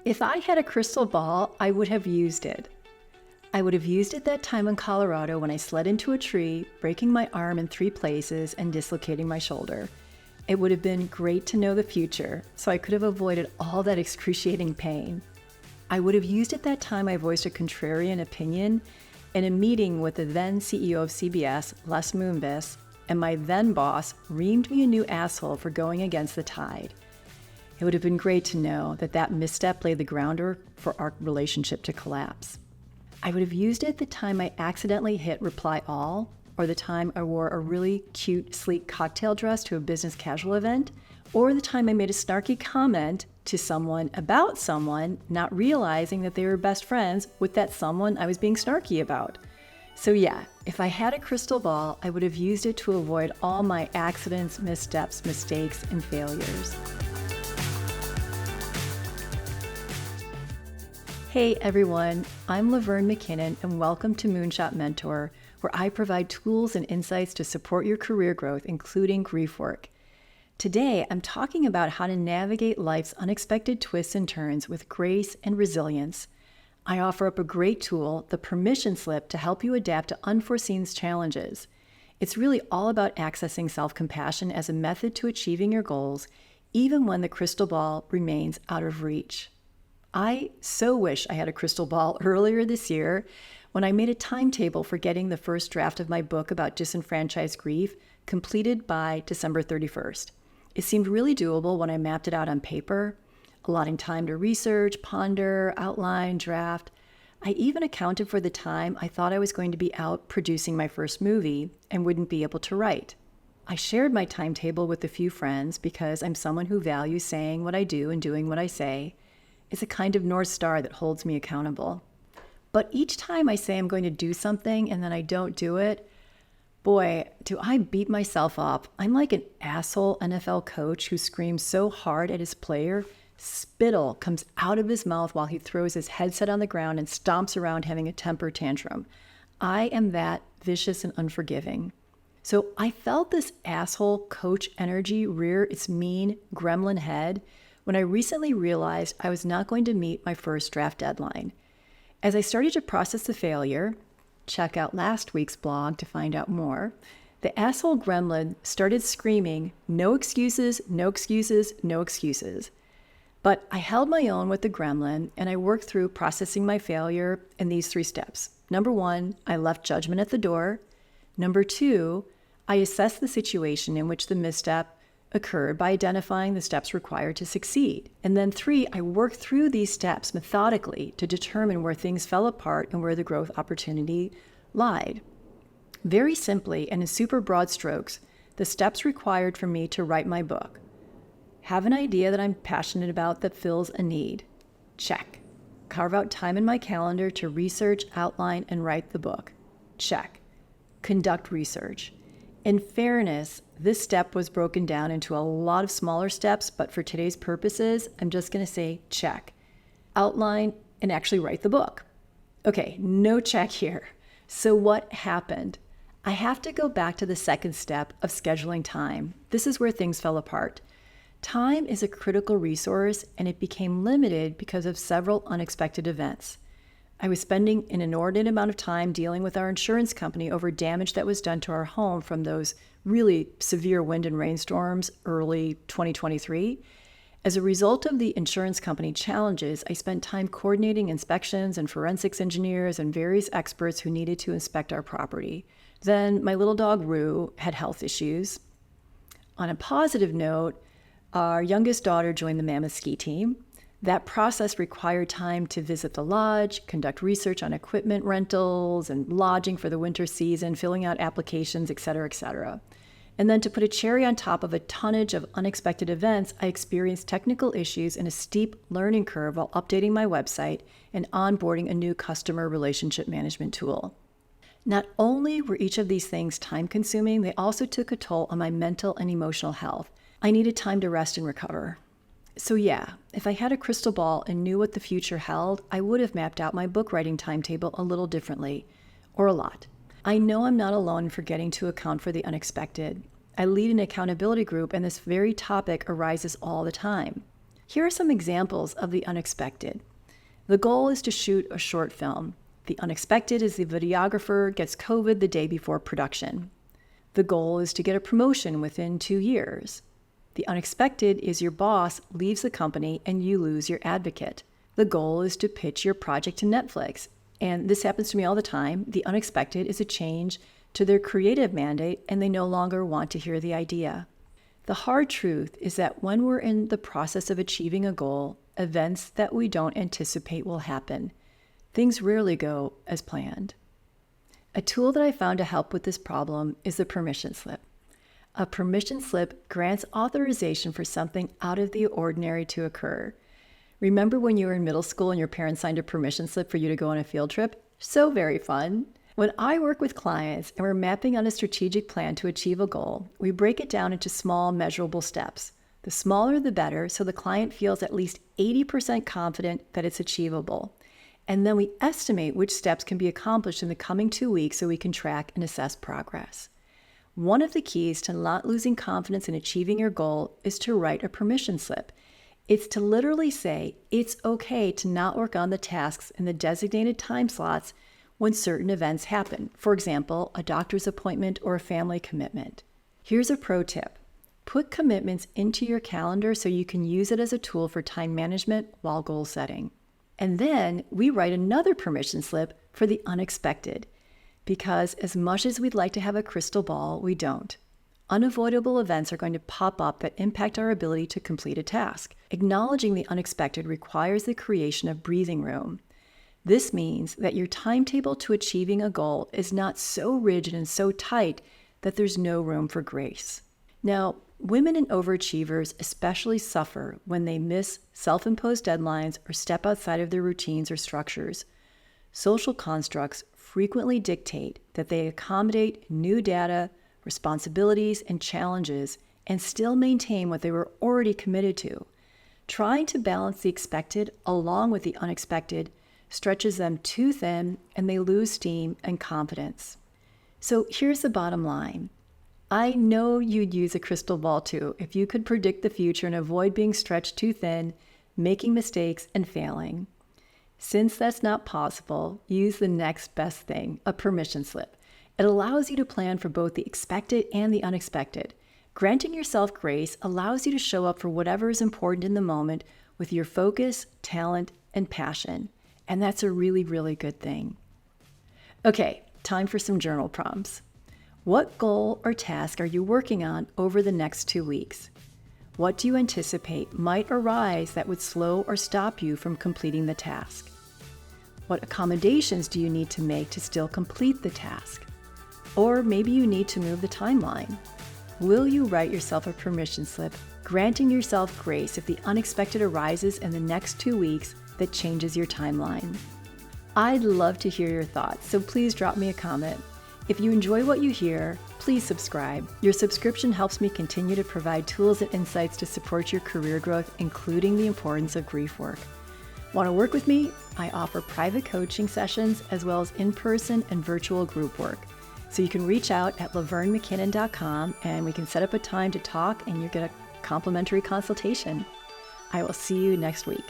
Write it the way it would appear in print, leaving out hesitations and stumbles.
If I had a crystal ball, I would have used it. I would have used it that time in Colorado when I slid into a tree, breaking my arm in 3 places and dislocating my shoulder. It would have been great to know the future, so I could have avoided all that excruciating pain. I would have used it that time I voiced a contrarian opinion in a meeting with the then CEO of CBS, Les Moonves, and my then boss reamed me a new asshole for going against the tide. It would have been great to know that that misstep laid the groundwork for our relationship to collapse. I would have used it the time I accidentally hit reply all, or the time I wore a really cute, sleek cocktail dress to a business casual event, or the time I made a snarky comment to someone about someone, not realizing that they were best friends with that someone I was being snarky about. So yeah, if I had a crystal ball, I would have used it to avoid all my accidents, missteps, mistakes, and failures. Hey everyone, I'm Laverne McKinnon and welcome to Moonshot Mentor, where I provide tools and insights to support your career growth, including grief work. Today, I'm talking about how to navigate life's unexpected twists and turns with grace and resilience. I offer up a great tool, the permission slip, to help you adapt to unforeseen challenges. It's really all about accessing self-compassion as a method to achieving your goals, even when the crystal ball remains out of reach. I so wish I had a crystal ball earlier this year when I made a timetable for getting the first draft of my book about disenfranchised grief completed by December 31st. It seemed really doable when I mapped it out on paper, allotting time to research, ponder, outline, draft. I even accounted for the time I thought I was going to be out producing my first movie and wouldn't be able to write. I shared my timetable with a few friends because I'm someone who values saying what I do and doing what I say. It's a kind of North Star that holds me accountable. But each time I say I'm going to do something and then I don't do it, boy, do I beat myself up. I'm like an asshole NFL coach who screams so hard at his player, spittle comes out of his mouth while he throws his headset on the ground and stomps around having a temper tantrum. I am that vicious and unforgiving. So I felt this asshole coach energy rear its mean gremlin head when I recently realized I was not going to meet my first draft deadline. As I started to process the failure, check out last week's blog to find out more, the asshole gremlin started screaming, "No excuses, no excuses, no excuses." But I held my own with the gremlin and I worked through processing my failure in these 3 steps. Number 1, I left judgment at the door. Number 2, I assessed the situation in which the misstep occurred by identifying the steps required to succeed. And then 3, I worked through these steps methodically to determine where things fell apart and where the growth opportunity lied. Very simply, and in super broad strokes, the steps required for me to write my book. Have an idea that I'm passionate about that fills a need. Check. Carve out time in my calendar to research, outline, and write the book. Check. Conduct research. In fairness, this step was broken down into a lot of smaller steps, but for today's purposes, I'm just going to say check. Outline and actually write the book. Okay, no check here. So what happened? I have to go back to the second step of scheduling time. This is where things fell apart. Time is a critical resource, and it became limited because of several unexpected events. I was spending an inordinate amount of time dealing with our insurance company over damage that was done to our home from those really severe wind and rainstorms early 2023. As a result of the insurance company challenges, I spent time coordinating inspections and forensics engineers and various experts who needed to inspect our property. Then my little dog Rue had health issues. On a positive note, our youngest daughter joined the Mammoth ski team. That process required time to visit the lodge, conduct research on equipment rentals and lodging for the winter season, filling out applications, et cetera, et cetera. And then to put a cherry on top of a tonnage of unexpected events, I experienced technical issues and a steep learning curve while updating my website and onboarding a new customer relationship management tool. Not only were each of these things time-consuming, they also took a toll on my mental and emotional health. I needed time to rest and recover. So yeah, if I had a crystal ball and knew what the future held, I would have mapped out my book writing timetable a little differently, or a lot. I know I'm not alone in forgetting to account for the unexpected. I lead an accountability group and this very topic arises all the time. Here are some examples of the unexpected. The goal is to shoot a short film. The unexpected is the videographer gets COVID the day before production. The goal is to get a promotion within 2 years. The unexpected is your boss leaves the company and you lose your advocate. The goal is to pitch your project to Netflix. And this happens to me all the time. The unexpected is a change to their creative mandate and they no longer want to hear the idea. The hard truth is that when we're in the process of achieving a goal, events that we don't anticipate will happen. Things rarely go as planned. A tool that I found to help with this problem is the permission slip. A permission slip grants authorization for something out of the ordinary to occur. Remember when you were in middle school and your parents signed a permission slip for you to go on a field trip? So very fun. When I work with clients and we're mapping on a strategic plan to achieve a goal, we break it down into small, measurable steps. The smaller the better, so the client feels at least 80% confident that it's achievable. And then we estimate which steps can be accomplished in the coming 2 weeks so we can track and assess progress. One of the keys to not losing confidence in achieving your goal is to write a permission slip. It's to literally say it's okay to not work on the tasks in the designated time slots when certain events happen. For example, a doctor's appointment or a family commitment. Here's a pro tip. Put commitments into your calendar so you can use it as a tool for time management while goal setting. And then we write another permission slip for the unexpected, because as much as we'd like to have a crystal ball, we don't. Unavoidable events are going to pop up that impact our ability to complete a task. Acknowledging the unexpected requires the creation of breathing room. This means that your timetable to achieving a goal is not so rigid and so tight that there's no room for grace. Now, women and overachievers especially suffer when they miss self-imposed deadlines or step outside of their routines or structures. Social constructs frequently dictate that they accommodate new data, responsibilities, and challenges and still maintain what they were already committed to. Trying to balance the expected along with the unexpected stretches them too thin and they lose steam and confidence. So here's the bottom line. I know you'd use a crystal ball too if you could predict the future and avoid being stretched too thin, making mistakes, and failing. Since that's not possible, use the next best thing, a permission slip. It allows you to plan for both the expected and the unexpected. Granting yourself grace allows you to show up for whatever is important in the moment with your focus, talent, and passion. And that's a really, really good thing. Okay, time for some journal prompts. What goal or task are you working on over the next 2 weeks? What do you anticipate might arise that would slow or stop you from completing the task? What accommodations do you need to make to still complete the task? Or maybe you need to move the timeline. Will you write yourself a permission slip, granting yourself grace if the unexpected arises in the next 2 weeks that changes your timeline? I'd love to hear your thoughts, so please drop me a comment. If you enjoy what you hear, please subscribe. Your subscription helps me continue to provide tools and insights to support your career growth, including the importance of grief work. Want to work with me? I offer private coaching sessions as well as in-person and virtual group work. So you can reach out at lavernmckinnon.com and we can set up a time to talk and you get a complimentary consultation. I will see you next week.